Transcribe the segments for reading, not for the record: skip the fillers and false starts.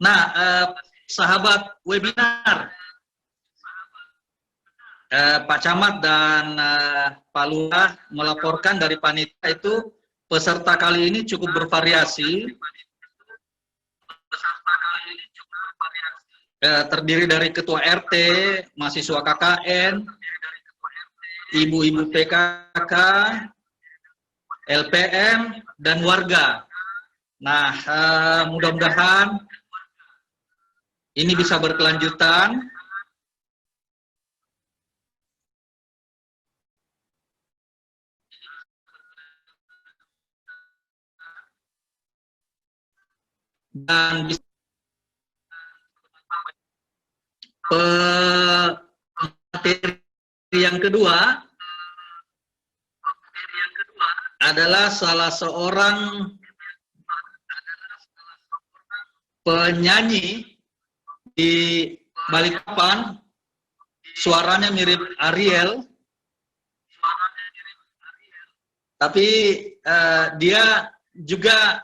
Nah, sahabat webinar, Pak Camat dan Pak Lurah melaporkan dari panitia itu peserta kali ini cukup bervariasi. Terdiri dari ketua RT, mahasiswa KKN, ibu-ibu PKK, LPM, dan warga. Nah, mudah-mudahan ini bisa berkelanjutan. Dan materi yang kedua adalah salah seorang penyanyi di Balikpapan, suaranya mirip Ariel, tapi dia juga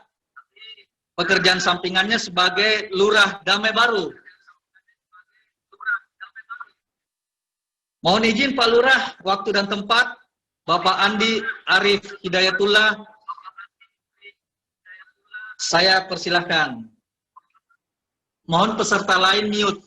pekerjaan sampingannya sebagai lurah Damai Baru. Mohon izin Pak Lurah, waktu dan tempat, Bapak Andi Arif Hidayatullah, saya persilahkan. Mohon peserta lain mute.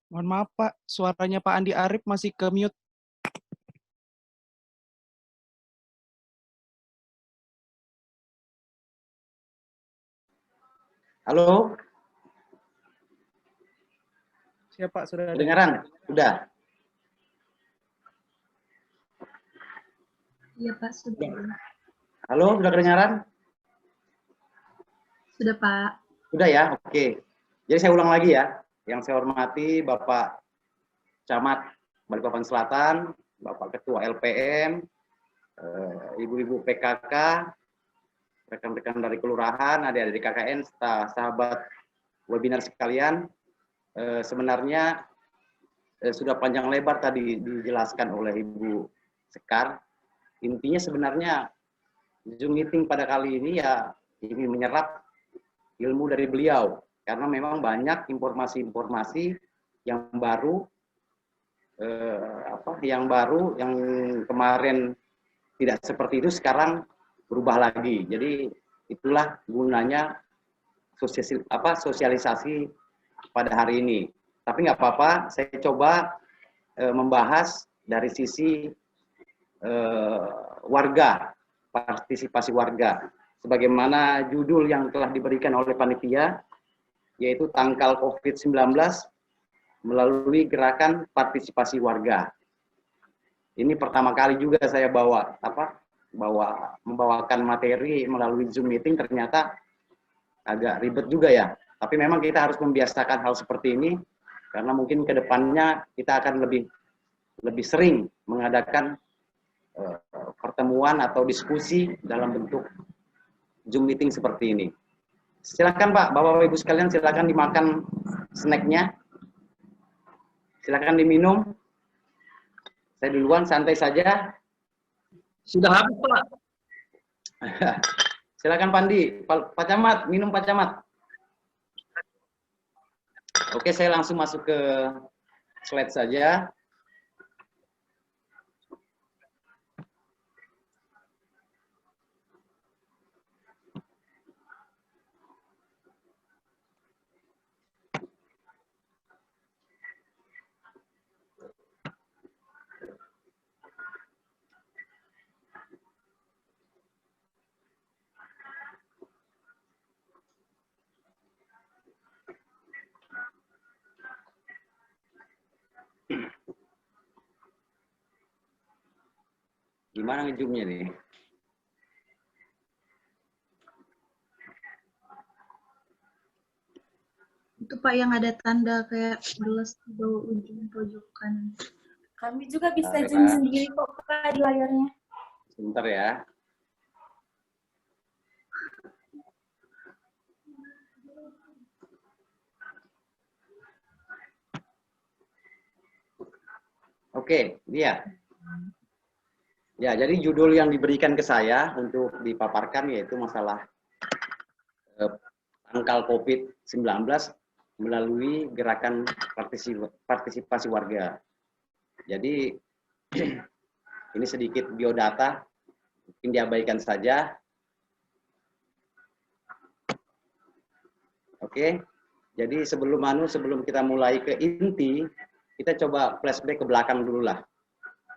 Mohon maaf Pak, suaranya Pak Andi Arif masih ke mute. Halo? Siapa sudah ada? Kedengaran? Sudah? Iya Pak, sudah. Halo, sudah kedengaran? Sudah Pak. Sudah ya? Oke. Jadi saya ulang lagi ya. Yang saya hormati Bapak Camat Balikpapan Selatan, Bapak Ketua LPM, Ibu-ibu PKK, rekan-rekan dari kelurahan, adik-adik KKN, sahabat webinar sekalian. Sebenarnya sudah panjang lebar tadi dijelaskan oleh Ibu Sekar. Intinya sebenarnya Zoom meeting pada kali ini ya ingin menyerap ilmu dari beliau. Karena memang banyak informasi-informasi yang baru, yang kemarin tidak seperti itu sekarang berubah lagi. Jadi itulah gunanya sosialisasi pada hari ini. Tapi nggak apa-apa, saya coba membahas dari sisi warga, partisipasi warga. Sebagaimana judul yang telah diberikan oleh panitia, yaitu tangkal COVID-19 melalui gerakan partisipasi warga. Ini pertama kali juga saya membawakan materi melalui Zoom meeting, ternyata agak ribet juga ya. Tapi memang kita harus membiasakan hal seperti ini, karena mungkin ke depannya kita akan lebih sering mengadakan pertemuan atau diskusi dalam bentuk Zoom meeting seperti ini. Silakan Pak, Bapak Ibu sekalian, silakan dimakan snacknya. Silakan diminum. Saya duluan, santai saja. Sudah habis Pak. Silakan Pandi, Pak Camat, minum Pak Camat. Oke, saya langsung masuk ke slide saja. Gimana ngejumnya nih? Itu Pak yang ada tanda kayak gelas di bawah ujung pojok kanan. Kami juga bisa Bentar, zoom Pak. sendiri kok Pak di layarnya. Sebentar ya. Oke, dia. Ya, jadi judul yang diberikan ke saya untuk dipaparkan yaitu masalah tangkal COVID-19 melalui gerakan partisipasi warga. Jadi ini sedikit biodata, mungkin diabaikan saja. Oke, jadi sebelum kita mulai ke inti, kita coba flashback ke belakang dulu lah.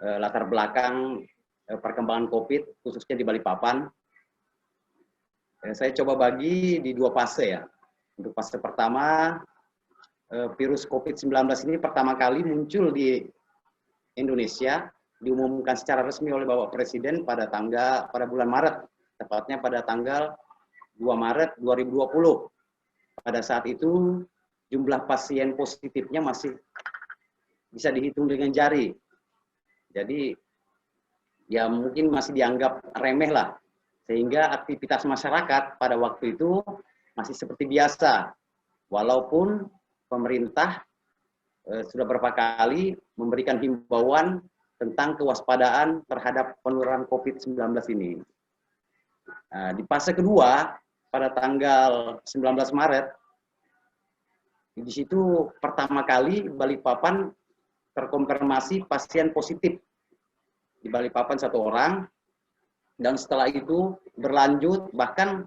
Latar belakang perkembangan COVID, khususnya di Balikpapan. Saya coba bagi di 2 fase ya. Untuk fase pertama, virus COVID-19 ini pertama kali muncul di Indonesia, diumumkan secara resmi oleh Bapak Presiden pada bulan Maret, tepatnya pada tanggal 2 Maret 2020. Pada saat itu, jumlah pasien positifnya masih bisa dihitung dengan jari. Jadi, ya mungkin masih dianggap remeh lah. Sehingga aktivitas masyarakat pada waktu itu masih seperti biasa. Walaupun pemerintah sudah berapa kali memberikan himbauan tentang kewaspadaan terhadap penularan COVID-19 ini. Nah, di fase kedua, pada tanggal 19 Maret, di situ pertama kali Balikpapan terkonfirmasi pasien positif. Di Balikpapan 1 orang, dan setelah itu berlanjut, bahkan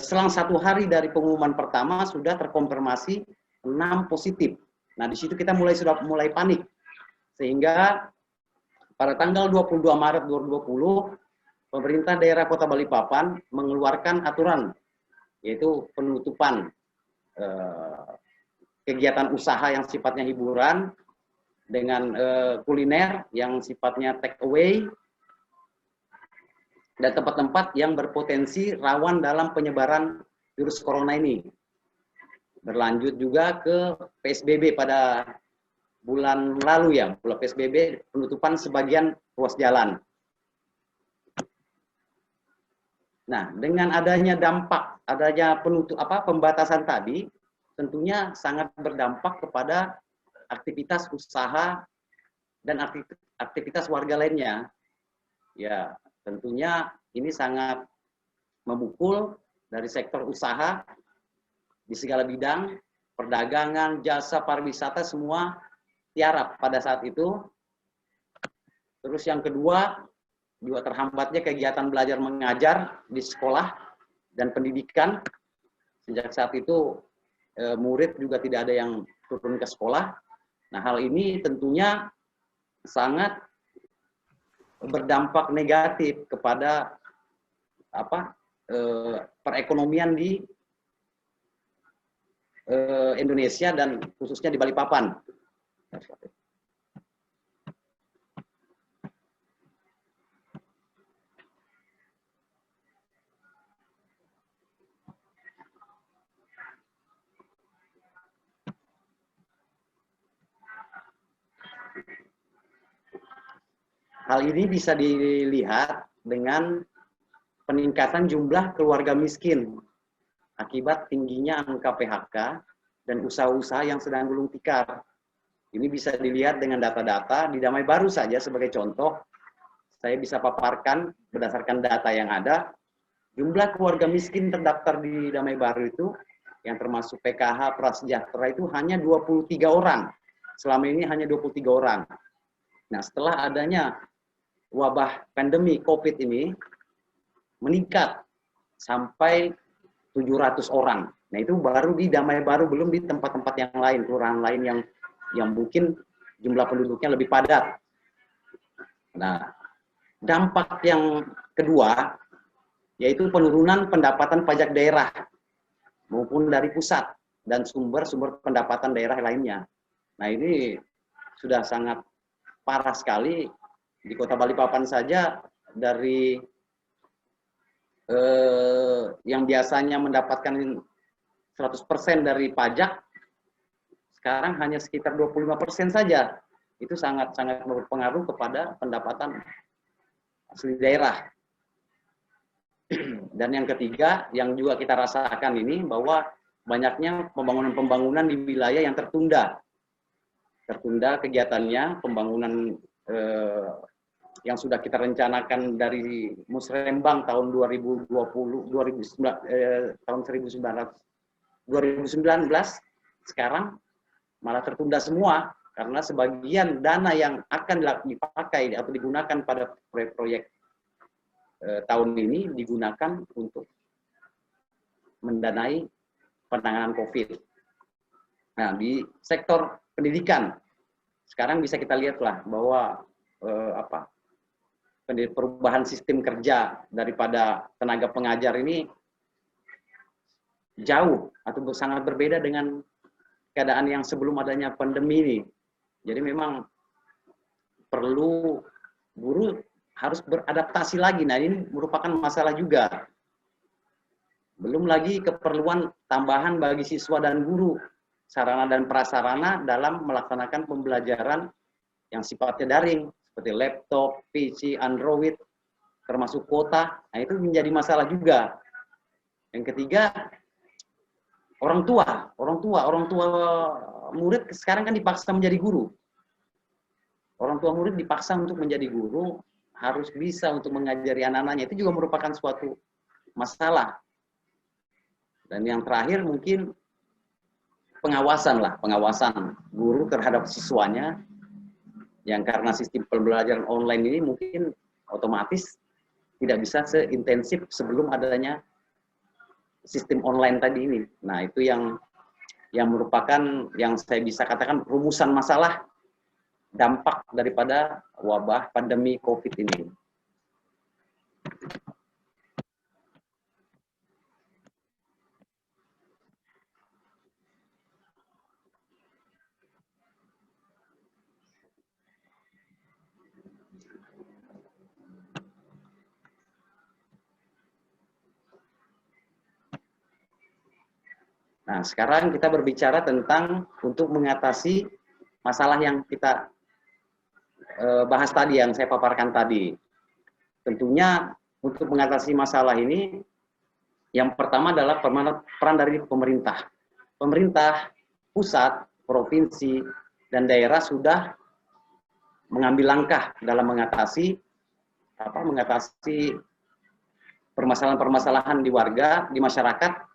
selang 1 hari dari pengumuman pertama sudah terkonfirmasi 6 positif. Nah, di situ kita sudah mulai panik. Sehingga pada tanggal 22 Maret 2020, pemerintah daerah Kota Balikpapan mengeluarkan aturan, yaitu penutupan kegiatan usaha yang sifatnya hiburan dengan kuliner yang sifatnya take away, dan tempat-tempat yang berpotensi rawan dalam penyebaran virus corona ini. Berlanjut juga ke PSBB pada bulan lalu ya, bulan PSBB, penutupan sebagian ruas jalan. Nah, dengan adanya pembatasan tadi, tentunya sangat berdampak kepada aktivitas usaha dan aktivitas warga lainnya. Ya, tentunya ini sangat memukul dari sektor usaha di segala bidang, perdagangan, jasa, pariwisata, semua tiarap pada saat itu. Terus yang kedua, juga terhambatnya kegiatan belajar mengajar di sekolah dan pendidikan. Sejak saat itu murid juga tidak ada yang turun ke sekolah. Nah, hal ini tentunya sangat berdampak negatif kepada perekonomian di Indonesia dan khususnya di Balikpapan. Hal ini bisa dilihat dengan peningkatan jumlah keluarga miskin akibat tingginya angka PHK dan usaha-usaha yang sedang gulung tikar. Ini bisa dilihat dengan data-data di Damai Baru saja sebagai contoh. Saya bisa paparkan berdasarkan data yang ada, jumlah keluarga miskin terdaftar di Damai Baru itu, yang termasuk PKH, Prasejahtera itu hanya 23 orang. Selama ini hanya 23 orang. Nah, setelah adanya wabah pandemi COVID ini meningkat sampai 700 orang. Nah, itu baru di Damai Baru, belum di tempat-tempat yang lain, kelurahan lain yang mungkin jumlah penduduknya lebih padat. Nah, dampak yang kedua yaitu penurunan pendapatan pajak daerah maupun dari pusat dan sumber-sumber pendapatan daerah lainnya. Nah, ini sudah sangat parah sekali. Di Kota Balikpapan saja, dari yang biasanya mendapatkan 100% dari pajak, sekarang hanya sekitar 25% saja. Itu sangat-sangat berpengaruh kepada pendapatan asli daerah. Dan yang ketiga, yang juga kita rasakan ini, bahwa banyaknya pembangunan-pembangunan di wilayah yang tertunda. Tertunda kegiatannya, pembangunan yang sudah kita rencanakan dari Musrembang tahun 2019, sekarang malah tertunda semua, karena sebagian dana yang akan dipakai atau digunakan pada proyek-proyek tahun ini digunakan untuk mendanai penanganan COVID. Nah, di sektor pendidikan sekarang bisa kita lihatlah bahwa perubahan sistem kerja daripada tenaga pengajar ini jauh atau sangat berbeda dengan keadaan yang sebelum adanya pandemi ini. Jadi memang perlu guru harus beradaptasi lagi. Nah, ini merupakan masalah juga. Belum lagi keperluan tambahan bagi siswa dan guru, sarana dan prasarana dalam melaksanakan pembelajaran yang sifatnya daring, seperti laptop, PC, Android, termasuk kuota. Nah, itu menjadi masalah juga. Yang ketiga, orang tua murid sekarang kan dipaksa menjadi guru. Orang tua murid dipaksa untuk menjadi guru, harus bisa untuk mengajari anak-anaknya. Itu juga merupakan suatu masalah. Dan yang terakhir mungkin pengawasan guru terhadap siswanya, yang karena sistem pembelajaran online ini mungkin otomatis tidak bisa seintensif sebelum adanya sistem online tadi ini. Nah, itu yang merupakan yang saya bisa katakan rumusan masalah dampak daripada wabah pandemi COVID ini. Nah, sekarang kita berbicara tentang untuk mengatasi masalah yang kita bahas tadi, yang saya paparkan tadi. Tentunya untuk mengatasi masalah ini, yang pertama adalah peran dari pemerintah. Pemerintah pusat, provinsi, dan daerah sudah mengambil langkah dalam mengatasi permasalahan-permasalahan di warga, di masyarakat,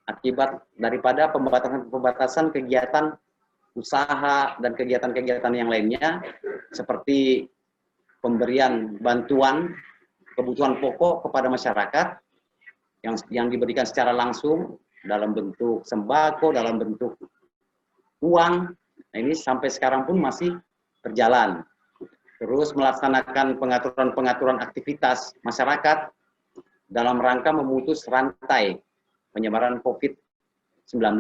akibat daripada pembatasan kegiatan usaha dan kegiatan-kegiatan yang lainnya, seperti pemberian bantuan kebutuhan pokok kepada masyarakat yang diberikan secara langsung dalam bentuk sembako, dalam bentuk uang. Nah, ini sampai sekarang pun masih berjalan. Terus melaksanakan pengaturan-pengaturan aktivitas masyarakat dalam rangka memutus rantai penyebaran COVID-19,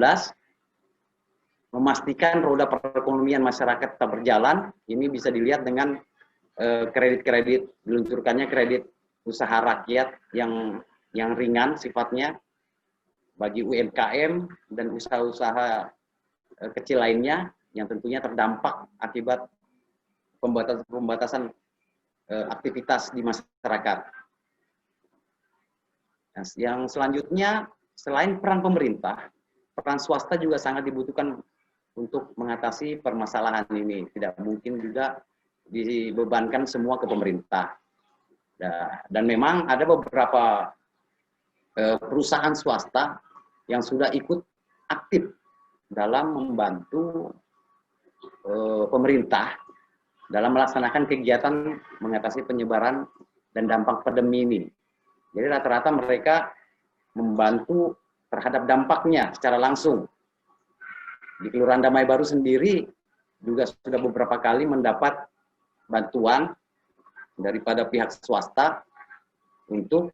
memastikan roda perekonomian masyarakat tetap berjalan. Ini bisa dilihat dengan kredit-kredit, diluncurkannya kredit usaha rakyat yang ringan sifatnya bagi UMKM dan usaha-usaha kecil lainnya yang tentunya terdampak akibat pembatasan aktivitas di masyarakat. Nah, yang selanjutnya, selain peran pemerintah, peran swasta juga sangat dibutuhkan untuk mengatasi permasalahan ini. Tidak mungkin juga dibebankan semua ke pemerintah. Dan memang ada beberapa perusahaan swasta yang sudah ikut aktif dalam membantu pemerintah dalam melaksanakan kegiatan mengatasi penyebaran dan dampak pandemi ini. Jadi rata-rata mereka membantu terhadap dampaknya secara langsung. Di Kelurahan Damai Baru sendiri juga sudah beberapa kali mendapat bantuan daripada pihak swasta untuk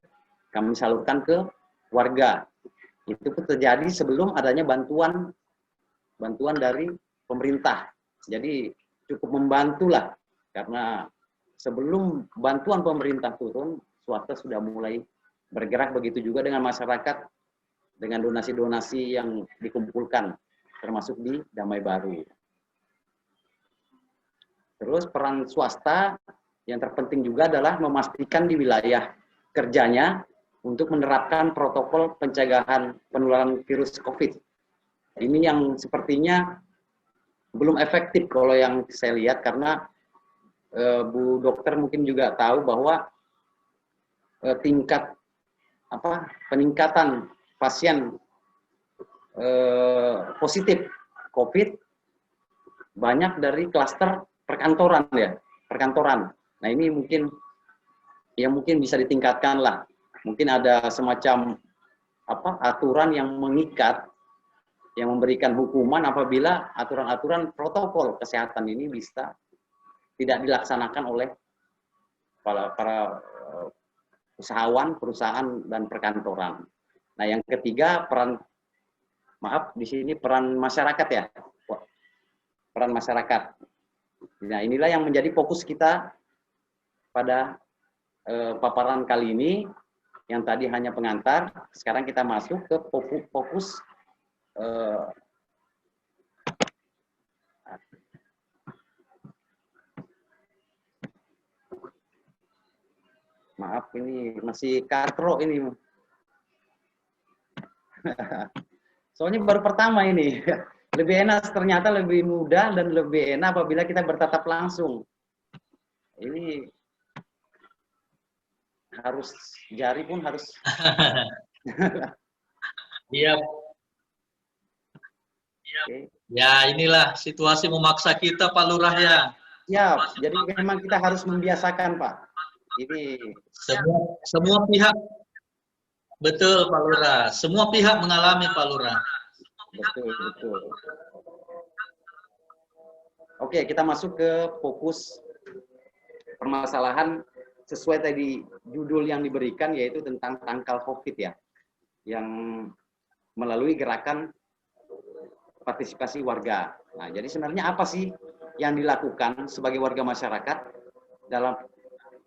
kami salurkan ke warga. Itu terjadi sebelum adanya bantuan dari pemerintah. Jadi cukup membantulah, karena sebelum bantuan pemerintah turun, swasta sudah mulai bergerak. Begitu juga dengan masyarakat dengan donasi-donasi yang dikumpulkan, termasuk di Damai Baru. Terus peran swasta yang terpenting juga adalah memastikan di wilayah kerjanya untuk menerapkan protokol pencegahan penularan virus COVID. Ini yang sepertinya belum efektif kalau yang saya lihat, karena Bu Dokter mungkin juga tahu bahwa tingkat peningkatan pasien positif COVID banyak dari klaster perkantoran ya, perkantoran. Nah ini mungkin bisa ditingkatkan lah. Mungkin ada semacam aturan yang mengikat, yang memberikan hukuman apabila aturan-aturan protokol kesehatan ini bisa tidak dilaksanakan oleh para usahawan, perusahaan dan perkantoran. Nah yang ketiga di sini peran masyarakat ya, peran masyarakat. Nah, inilah yang menjadi fokus kita pada paparan kali ini, yang tadi hanya pengantar. Sekarang kita masuk ke fokus maaf, ini masih katro ini. Soalnya baru pertama ini. Lebih enak, ternyata lebih mudah dan lebih enak apabila kita bertatap langsung. Ini harus, jari pun harus. Iya. Oke. Ya, inilah situasi memaksa kita, Pak Lurah ya. Ya, jadi memang kita harus membiasakan, Pak. Ini semua pihak, betul Pak Lurah. Semua pihak mengalami, Pak Lurah. Betul, betul. Oke, kita masuk ke fokus permasalahan sesuai tadi judul yang diberikan, yaitu tentang tangkal COVID ya, yang melalui gerakan partisipasi warga. Nah, jadi sebenarnya apa sih yang dilakukan sebagai warga masyarakat dalam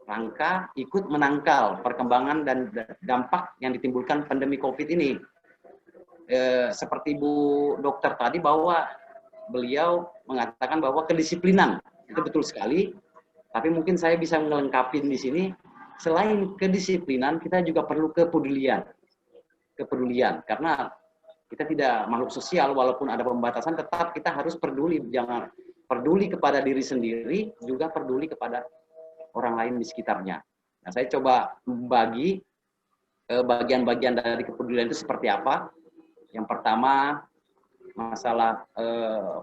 rangka ikut menangkal perkembangan dan dampak yang ditimbulkan pandemi COVID ini? Seperti Bu Dokter tadi, bahwa beliau mengatakan bahwa kedisiplinan itu betul sekali, tapi mungkin saya bisa melengkapi di sini, selain kedisiplinan kita juga perlu kepedulian, karena kita tidak makhluk sosial, walaupun ada pembatasan tetap kita harus peduli, jangan peduli kepada diri sendiri, juga peduli kepada orang lain di sekitarnya. Nah, saya coba membagi bagian-bagian dari kepedulian itu seperti apa. Yang pertama, masalah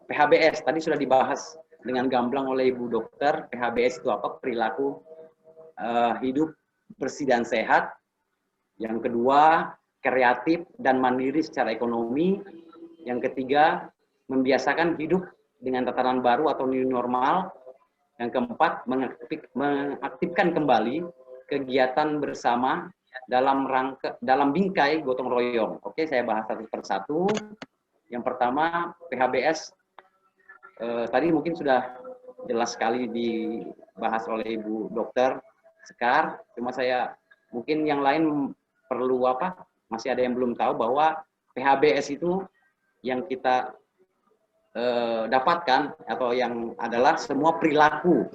PHBS. Tadi sudah dibahas dengan gamblang oleh Ibu Dokter. PHBS itu apa? Perilaku hidup bersih dan sehat. Yang kedua, kreatif dan mandiri secara ekonomi. Yang ketiga, membiasakan hidup dengan tatanan baru atau new normal. Yang keempat, mengaktifkan kembali kegiatan bersama dalam bingkai gotong royong. Oke, saya bahas satu persatu. Yang pertama, PHBS tadi mungkin sudah jelas sekali dibahas oleh Ibu Dokter Sekar. Cuma saya mungkin yang lain perlu masih ada yang belum tahu bahwa PHBS itu yang kita dapatkan atau yang adalah semua perilaku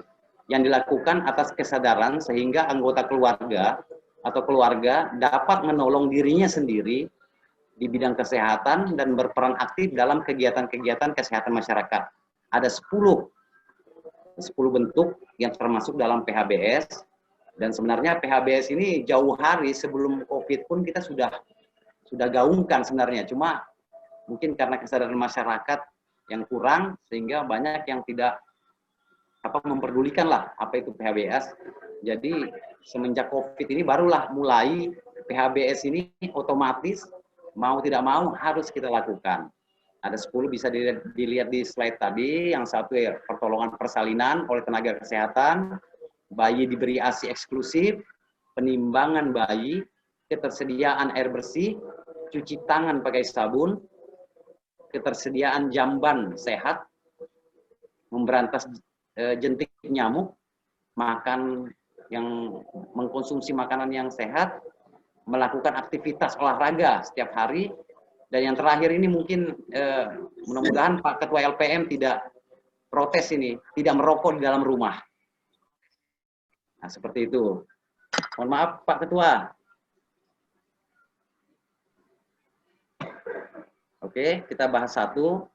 yang dilakukan atas kesadaran sehingga anggota keluarga atau keluarga dapat menolong dirinya sendiri di bidang kesehatan dan berperan aktif dalam kegiatan-kegiatan kesehatan masyarakat. Ada 10 bentuk yang termasuk dalam PHBS, dan sebenarnya PHBS ini jauh hari sebelum COVID pun kita sudah gaungkan sebenarnya, cuma mungkin karena kesadaran masyarakat yang kurang sehingga banyak yang tidak memperdulikan lah apa itu PHBS. Jadi semenjak COVID ini barulah mulai PHBS ini otomatis mau tidak mau harus kita lakukan. Ada 10 bisa dilihat di slide tadi. Yang satu ya, pertolongan persalinan oleh tenaga kesehatan, bayi diberi ASI eksklusif, penimbangan bayi, ketersediaan air bersih, cuci tangan pakai sabun, ketersediaan jamban sehat, memberantas jentik nyamuk, mengkonsumsi makanan yang sehat, melakukan aktivitas olahraga setiap hari, Dan yang terakhir ini mungkin mudah-mudahan Pak Ketua LPM tidak protes ini, tidak merokok di dalam rumah. Nah, seperti itu. Mohon maaf Pak Ketua. Oke, kita bahas satu.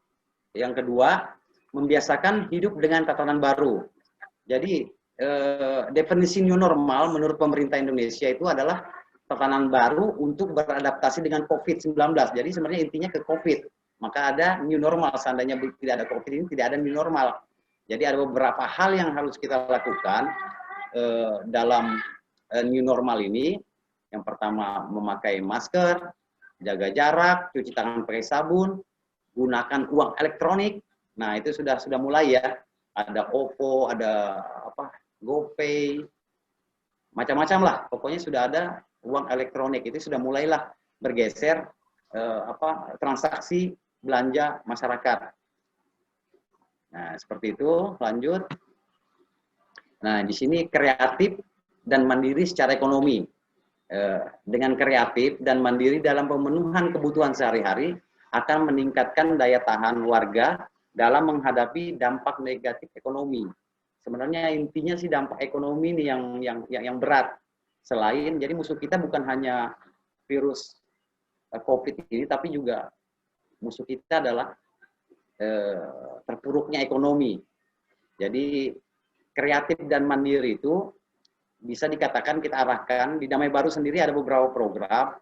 Yang kedua, membiasakan hidup dengan tatanan baru. Jadi, definisi new normal menurut pemerintah Indonesia itu adalah tatanan baru untuk beradaptasi dengan COVID-19. Jadi sebenarnya intinya ke COVID. Maka ada new normal. Seandainya tidak ada COVID ini, tidak ada new normal. Jadi ada beberapa hal yang harus kita lakukan dalam new normal ini. Yang pertama, memakai masker, jaga jarak, cuci tangan pakai sabun, gunakan uang elektronik. Nah, itu sudah mulai ya. Ada OVO, ada GoPay, macam-macam lah. Pokoknya sudah ada uang elektronik. Itu sudah mulailah bergeser transaksi belanja masyarakat. Nah, seperti itu. Lanjut. Nah, di sini kreatif dan mandiri secara ekonomi. Dengan kreatif dan mandiri dalam pemenuhan kebutuhan sehari-hari akan meningkatkan daya tahan warga dalam menghadapi dampak negatif ekonomi. Sebenarnya intinya sih dampak ekonomi ini yang berat. Selain, jadi musuh kita bukan hanya virus COVID ini, tapi juga musuh kita adalah terpuruknya ekonomi. Jadi kreatif dan mandiri itu bisa dikatakan kita arahkan. Di Damai Baru sendiri ada beberapa program.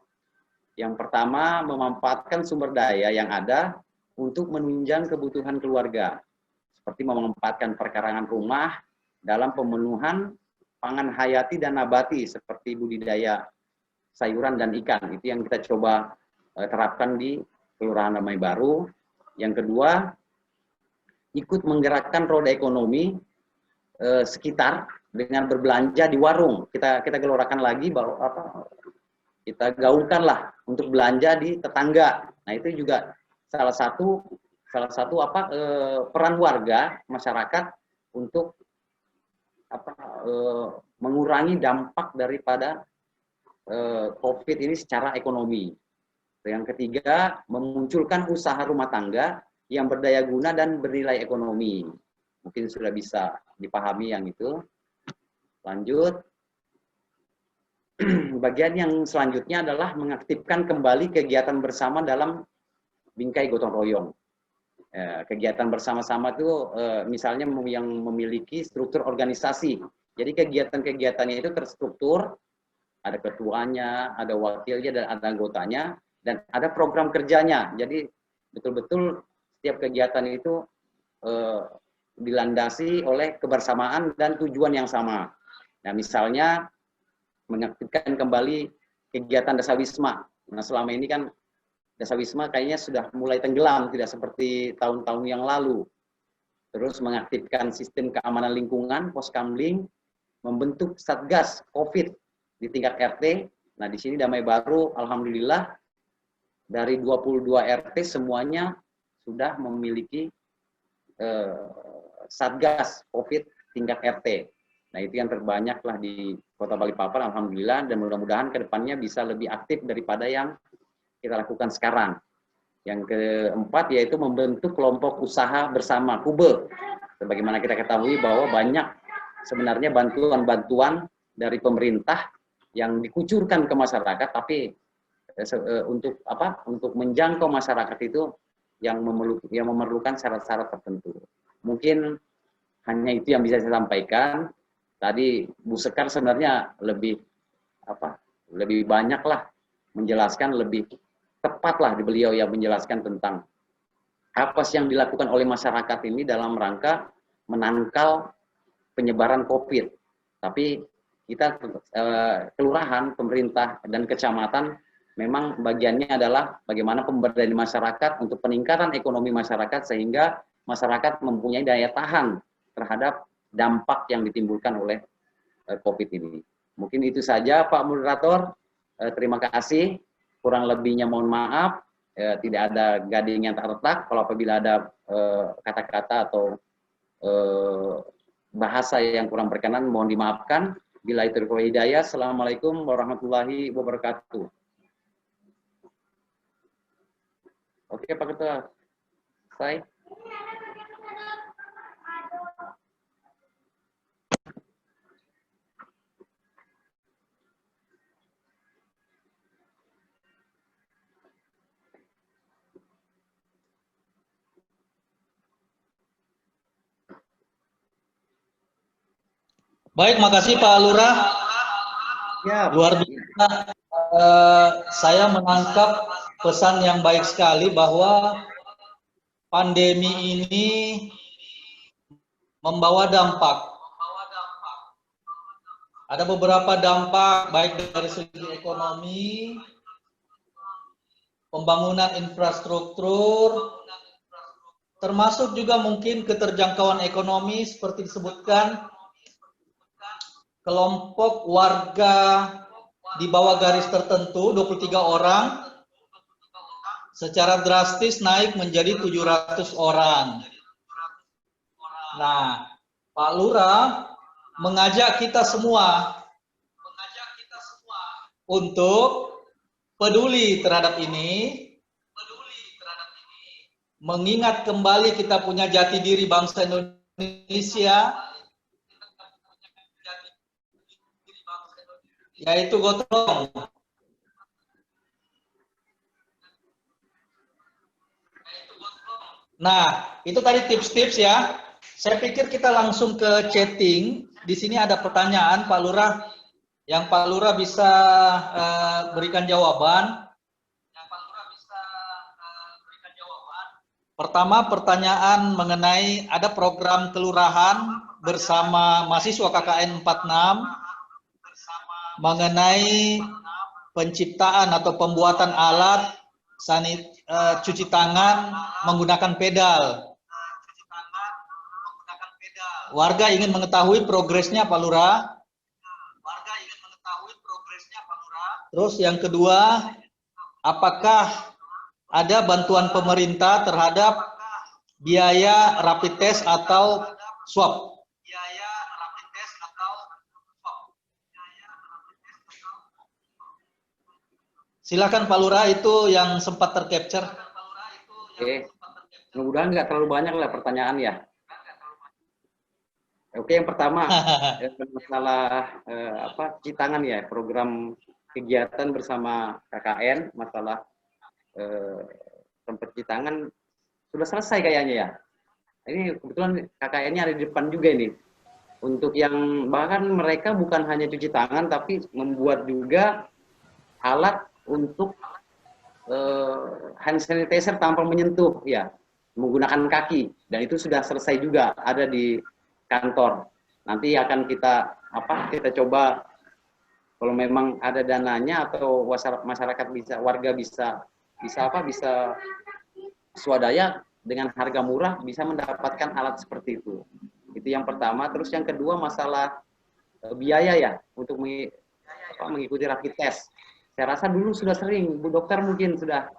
Yang pertama, memanfaatkan sumber daya yang ada untuk menunjang kebutuhan keluarga. Seperti memanfaatkan perkarangan rumah dalam pemenuhan pangan hayati dan nabati seperti budidaya sayuran dan ikan. Itu yang kita coba terapkan di Kelurahan Damai Baru. Yang kedua, ikut menggerakkan roda ekonomi sekitar dengan berbelanja di warung. Kita gelorakan lagi bahwa kita gaulkanlah untuk belanja di tetangga. Nah, itu juga salah satu peran warga masyarakat untuk mengurangi dampak daripada COVID ini secara ekonomi. Yang ketiga, memunculkan usaha rumah tangga yang berdaya guna dan bernilai ekonomi. Mungkin sudah bisa dipahami yang itu. Lanjut. Bagian yang selanjutnya adalah mengaktifkan kembali kegiatan bersama dalam bingkai gotong royong. Kegiatan bersama-sama itu misalnya yang memiliki struktur organisasi. Jadi kegiatan-kegiatannya itu terstruktur, ada ketuanya, ada wakilnya, dan ada anggotanya, dan ada program kerjanya. Jadi betul-betul setiap kegiatan itu dilandasi oleh kebersamaan dan tujuan yang sama. Nah, misalnya mengaktifkan kembali kegiatan Dasawisma. Nah, selama ini kan Dasawisma kayaknya sudah mulai tenggelam, tidak seperti tahun-tahun yang lalu. Terus mengaktifkan sistem keamanan lingkungan, Poskamling, membentuk Satgas COVID di tingkat RT. Nah, di sini Damai Baru, alhamdulillah, dari 22 RT semuanya sudah memiliki Satgas COVID tingkat RT. Nah, itu yang terbanyak lah di Kota Balikpapan, alhamdulillah, dan mudah-mudahan ke depannya bisa lebih aktif daripada yang kita lakukan sekarang. Yang keempat yaitu membentuk kelompok usaha bersama, KUBE. Sebagaimana kita ketahui bahwa banyak sebenarnya bantuan-bantuan dari pemerintah yang dikucurkan ke masyarakat, tapi untuk menjangkau masyarakat itu yang memerlukan syarat-syarat tertentu. Mungkin hanya itu yang bisa saya sampaikan. Tadi Bu Sekar sebenarnya lebih banyak lah menjelaskan, lebih tepat lah beliau yang menjelaskan tentang apa sih yang dilakukan oleh masyarakat ini dalam rangka menangkal penyebaran COVID. Tapi kita kelurahan, pemerintah, dan kecamatan memang bagiannya adalah bagaimana pemberdayaan masyarakat untuk peningkatan ekonomi masyarakat sehingga masyarakat mempunyai daya tahan terhadap dampak yang ditimbulkan oleh COVID ini. Mungkin itu saja Pak Moderator. Terima kasih. Kurang lebihnya mohon maaf. Tidak ada gading yang tak retak. Kalau apabila ada kata-kata atau bahasa yang kurang berkenan, mohon dimaafkan. Bila itu hidayah. Assalamualaikum warahmatullahi wabarakatuh. Oke, Pak Ketua. Selesai. Baik, makasih Pak Lurah. Ya, Luar biasa. Saya menangkap pesan yang baik sekali bahwa pandemi ini membawa dampak. Ada beberapa dampak baik dari segi ekonomi, pembangunan infrastruktur, termasuk juga mungkin keterjangkauan ekonomi seperti disebutkan kelompok warga di bawah garis tertentu 23 orang secara drastis naik menjadi 700 orang. Nah, Pak Lurah mengajak kita semua untuk peduli terhadap ini, mengingat kembali kita punya jati diri bangsa Indonesia, yaitu gotong royong. Nah, itu tadi tips-tips ya. Saya pikir kita langsung ke chatting. Di sini ada pertanyaan Pak Lurah, yang Pak Lurah bisa berikan jawaban. Pertama, pertanyaan mengenai ada program kelurahan bersama mahasiswa KKN 46 mengenai penciptaan atau pembuatan alat cuci tangan menggunakan pedal. Warga ingin mengetahui progresnya Pak Lurah. Terus yang kedua, apakah ada bantuan pemerintah terhadap biaya rapid test atau swab? Silakan Pak Lurah, itu yang sempat tercapture. Oke. Mudah-mudahan nggak terlalu banyak lah pertanyaan ya. Oke, yang pertama masalah cuci tangan ya, program kegiatan bersama KKN masalah tempat cuci tangan sudah selesai kayaknya ya. Ini kebetulan KKN-nya ada di depan juga ini. Untuk yang bahkan mereka bukan hanya cuci tangan tapi membuat juga alat untuk hand sanitizer tanpa menyentuh ya, menggunakan kaki, dan itu sudah selesai juga ada di kantor. Nanti akan kita coba kalau memang ada dananya atau masyarakat warga bisa swadaya dengan harga murah bisa mendapatkan alat seperti itu. Itu yang pertama. Terus yang kedua masalah biaya ya untuk mengikuti rapid test. Saya rasa dulu sudah sering, Bu Dokter mungkin sudah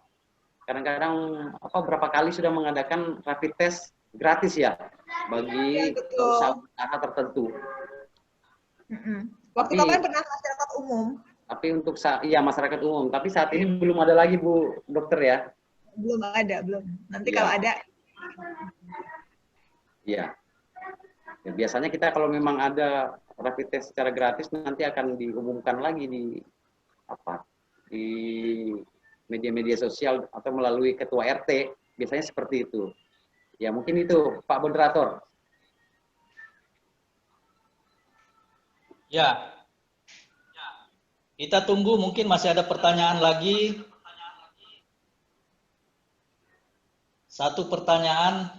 kadang-kadang berapa kali sudah mengadakan rapid test gratis ya bagi usaha tertentu. Waktu itu kan pernah masyarakat umum. Tapi untuk masyarakat umum. Tapi saat ini belum ada lagi Bu Dokter ya. Belum ada, belum. Nanti kalau ada. Iya. Ya, biasanya kita kalau memang ada rapid test secara gratis nanti akan diumumkan lagi di media-media sosial atau melalui ketua RT, biasanya seperti itu. Ya mungkin itu Pak Moderator. Ya, kita tunggu, mungkin masih ada pertanyaan lagi. Satu pertanyaan.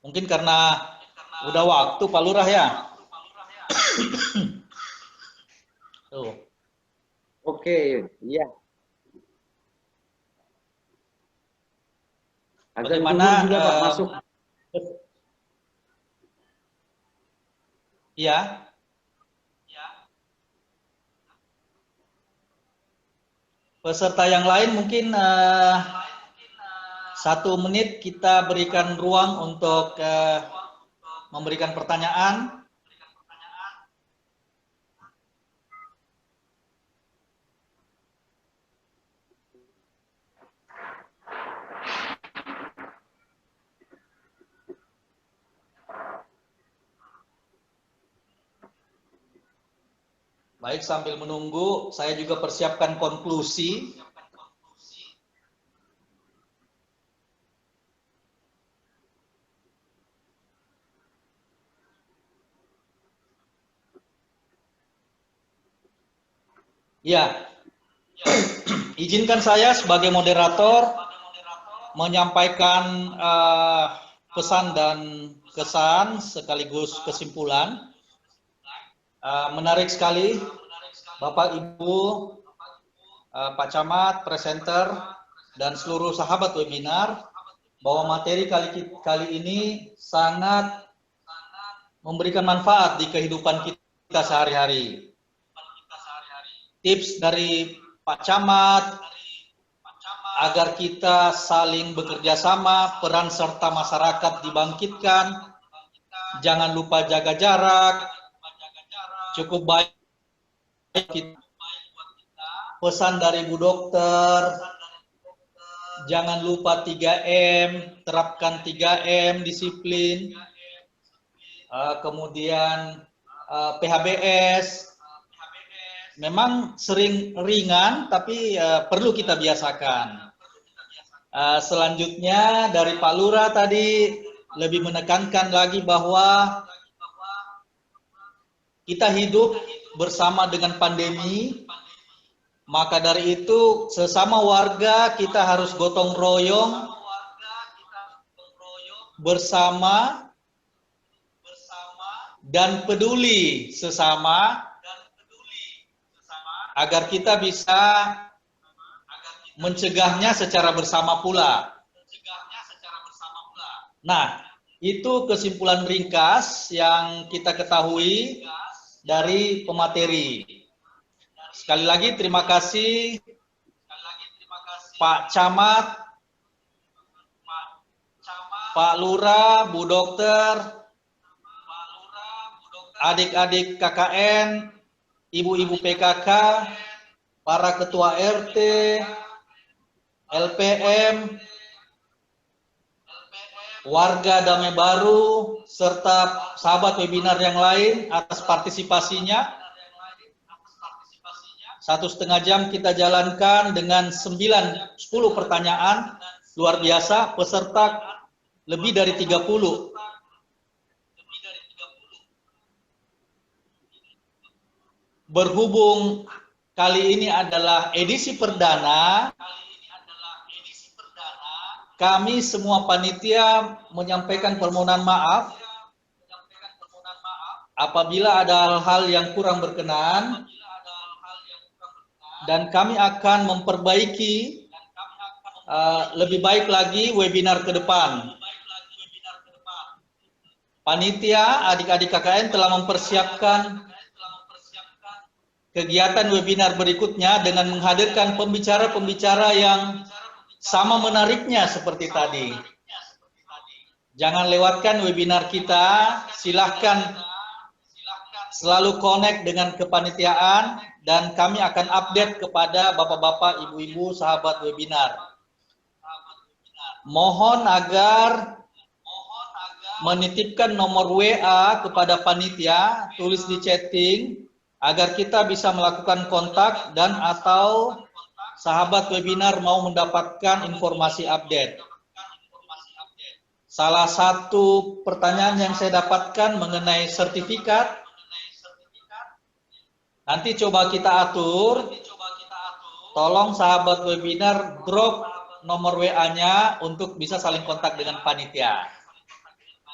Mungkin karena udah waktu Pak Lurah ya. Tuh. Oke, iya. Bagaimana juga Pak masuk? Iya. Peserta yang lain mungkin 1 menit kita berikan ruang untuk memberikan pertanyaan. Baik, sambil menunggu, saya juga persiapkan konklusi. Ya, izinkan saya sebagai moderator menyampaikan pesan dan kesan sekaligus kesimpulan. Menarik sekali, Bapak, Ibu, Pak Camat, presenter, dan seluruh sahabat webinar, bahwa materi kali ini sangat memberikan manfaat di kehidupan kita sehari-hari. Tips dari Pak Camat agar kita saling bekerja sama, peran serta masyarakat dibangkitkan, jangan lupa jaga jarak, cukup baik. Pesan dari Bu Dokter, jangan lupa 3M, terapkan 3M, disiplin. Kemudian PHBS, memang sering ringan, tapi perlu kita biasakan. Selanjutnya dari Pak Lurah tadi lebih menekankan lagi bahwa kita hidup bersama dengan pandemi, maka dari itu sesama warga kita harus gotong royong bersama dan peduli sesama agar kita bisa mencegahnya secara bersama pula. Nah, itu kesimpulan ringkas yang kita ketahui dari pemateri. Sekali lagi terima kasih Pak Camat, Pak Lurah, Bu Dokter, adik-adik KKN, ibu-ibu PKK, para ketua RT, LPM, warga Damai Baru, serta sahabat webinar yang lain atas partisipasinya. 1,5 jam kita jalankan dengan 9-10 pertanyaan, luar biasa, peserta lebih dari 30. Berhubung kali ini adalah edisi perdana, kami semua panitia menyampaikan permohonan maaf apabila ada hal-hal yang kurang berkenan, dan kami akan memperbaiki lebih baik lagi webinar ke depan. Panitia, adik-adik KKN telah mempersiapkan kegiatan webinar berikutnya dengan menghadirkan pembicara-pembicara yang sama menariknya seperti tadi. Jangan lewatkan webinar kita, silahkan selalu connect dengan kepanitiaan, dan kami akan update kepada bapak-bapak, ibu-ibu, sahabat webinar. Mohon agar menitipkan nomor WA kepada panitia, tulis di chatting, agar kita bisa melakukan kontak dan atau sahabat webinar mau mendapatkan informasi update. Salah satu pertanyaan yang saya dapatkan mengenai sertifikat, nanti coba kita atur, tolong sahabat webinar drop nomor WA-nya untuk bisa saling kontak dengan panitia.